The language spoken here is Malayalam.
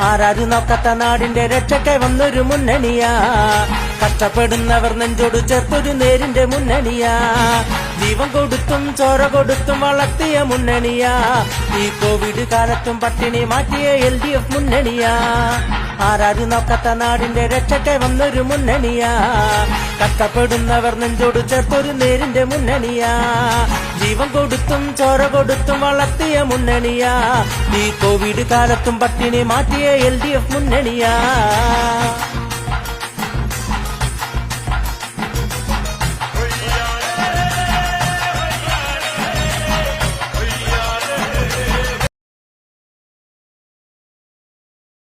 ആരാരും നോക്കാത്ത നാടിന്റെ രക്ഷയ്ക്കായി വന്നൊരു മുന്നണിയാ. കഷ്ടപ്പെടുന്നവർ നെഞ്ചോട് ചേർത്തൊരു നേരിന്റെ മുന്നണിയാ. ജീവൻ കൊടുത്തും ചോര കൊടുത്തും വളർത്തിയ മുന്നണിയാ. ഈ കോവിഡ് കാലത്തും പട്ടിണി മാറ്റിയ LDF മുന്നണിയാ. ആരാരും നോക്കാത്ത നാടിന്റെ രക്ഷയ്ക്കായി വന്നൊരു മുന്നണിയാ. കഷ്ടപ്പെടുന്നവർ നെഞ്ചോട് ചേർത്തൊരു നേരിന്റെ മുന്നണിയാ. ജീവൻ കൊടുത്തും ചോര കൊടുത്തും വളർത്തിയ മുന്നണിയാ. ഈ കോവിഡ് കാലത്തും പട്ടിണി മാറ്റിയ LDF മുന്നണിയാ.